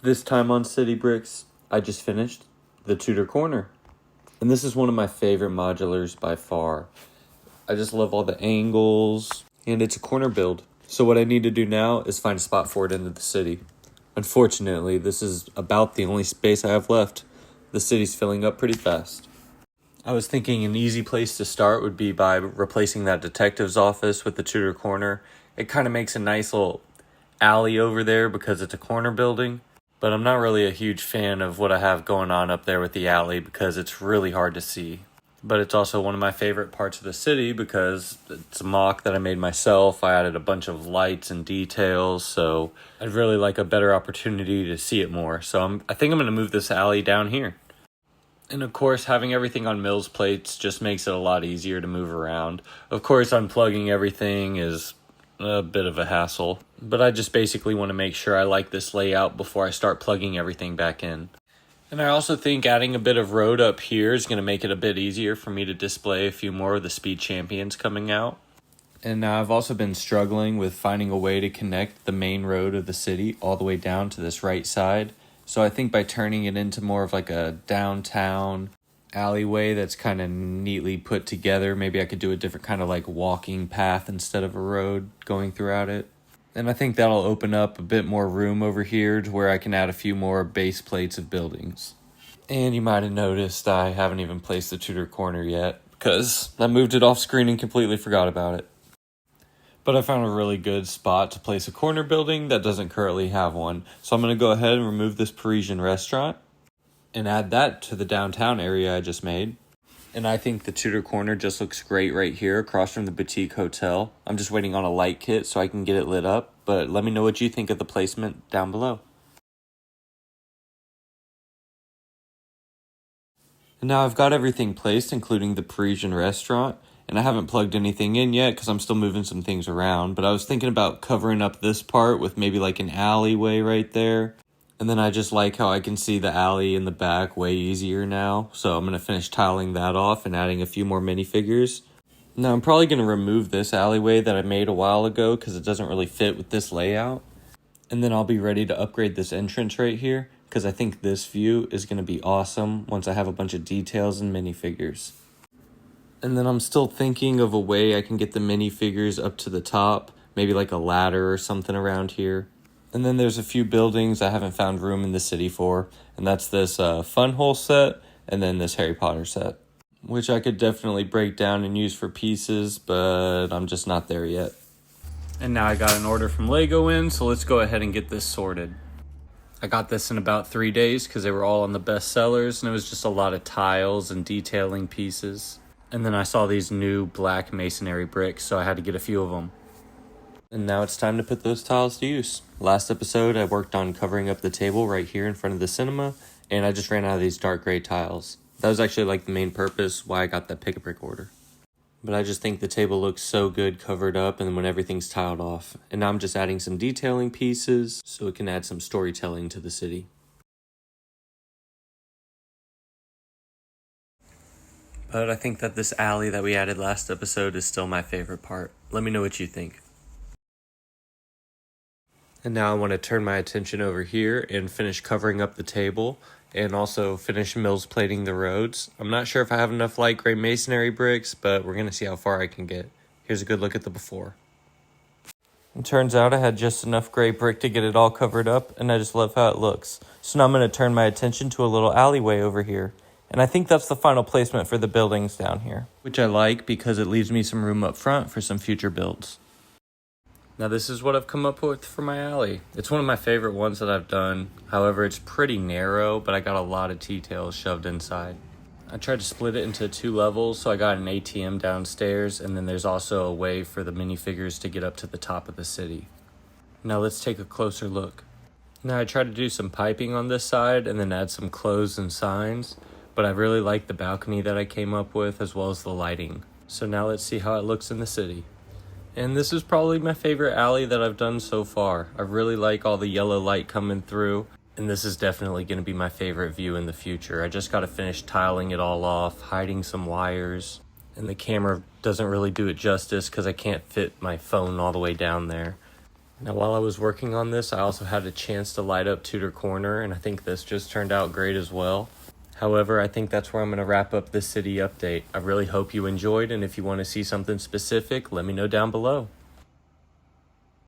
This time on City Bricks, I just finished the Tudor corner. And this is one of my favorite modulars by far. I just love all the angles, and it's a corner build. So what I need to do now is find a spot for it into the city. Unfortunately, this is about the only space I have left. The city's filling up pretty fast. I was thinking an easy place to start would be by replacing that detective's office with the Tudor corner. It kind of makes a nice little alley over there because it's a corner building. But I'm not really a huge fan of what I have going on up there with the alley because it's really hard to see. But it's also one of my favorite parts of the city because it's a mock that I made myself. I added a bunch of lights and details, so I'd really like a better opportunity to see it more. So I think I'm going to move this alley down here. And of course, having everything on Mills plates just makes it a lot easier to move around. Of course, unplugging everything is a bit of a hassle, but I just basically want to make sure I like this layout before I start plugging everything back in. And I also think adding a bit of road up here is going to make it a bit easier for me to display a few more of the speed champions coming out. And now I've also been struggling with finding a way to connect the main road of the city all the way down to this right side. So I think by turning it into more of like a downtown alleyway that's kind of neatly put together, maybe I could do a different kind of like walking path instead of a road going throughout it. And I think that'll open up a bit more room over here to where I can add a few more base plates of buildings. And you might have noticed I haven't even placed the Tudor corner yet because I moved it off screen and completely forgot about it. But I found a really good spot to place a corner building that doesn't currently have one. So I'm going to go ahead and remove this Parisian restaurant and add that to the downtown area I just made. And I think the Tudor corner just looks great right here across from the boutique hotel. I'm just waiting on a light kit so I can get it lit up, but let me know what you think of the placement down below. And now I've got everything placed, including the Parisian restaurant, and I haven't plugged anything in yet because I'm still moving some things around, but I was thinking about covering up this part with maybe like an alleyway right there. And then I just like how I can see the alley in the back way easier now. So I'm going to finish tiling that off and adding a few more minifigures. Now I'm probably going to remove this alleyway that I made a while ago because it doesn't really fit with this layout. And then I'll be ready to upgrade this entrance right here because I think this view is going to be awesome once I have a bunch of details and minifigures. And then I'm still thinking of a way I can get the minifigures up to the top, maybe like a ladder or something around here. And then there's a few buildings I haven't found room in the city for, and that's this Fun Hole set, and then this Harry Potter set, which I could definitely break down and use for pieces, but I'm just not there yet. And now I got an order from Lego in, so let's go ahead and get this sorted. I got this in about 3 days because they were all on the best sellers, and it was just a lot of tiles and detailing pieces. And then I saw these new black masonry bricks, so I had to get a few of them. And now it's time to put those tiles to use. Last episode, I worked on covering up the table right here in front of the cinema, and I just ran out of these dark gray tiles. That was actually like the main purpose why I got that pick-a-brick order. But I just think the table looks so good covered up and then when everything's tiled off. And now I'm just adding some detailing pieces so it can add some storytelling to the city. But I think that this alley that we added last episode is still my favorite part. Let me know what you think. And now I want to turn my attention over here and finish covering up the table and also finish Mills plating the roads. I'm not sure if I have enough light gray masonry bricks, but we're going to see how far I can get. Here's a good look at the before. It turns out I had just enough gray brick to get it all covered up, and I just love how it looks. So now I'm going to turn my attention to a little alleyway over here. And I think that's the final placement for the buildings down here, which I like because it leaves me some room up front for some future builds. Now this is what I've come up with for my alley. It's one of my favorite ones that I've done. However, it's pretty narrow, but I got a lot of details shoved inside. I tried to split it into 2 levels, so I got an ATM downstairs, and then there's also a way for the minifigures to get up to the top of the city. Now let's take a closer look. Now I tried to do some piping on this side and then add some clothes and signs, but I really like the balcony that I came up with as well as the lighting. So now let's see how it looks in the city. And this is probably my favorite alley that I've done so far. I really like all the yellow light coming through, and this is definitely going to be my favorite view in the future. I just got to finish tiling it all off, hiding some wires, and the camera doesn't really do it justice because I can't fit my phone all the way down there. Now, while I was working on this, I also had a chance to light up Tudor Corner, and I think this just turned out great as well. However, I think that's where I'm going to wrap up this city update. I really hope you enjoyed, and if you want to see something specific, let me know down below.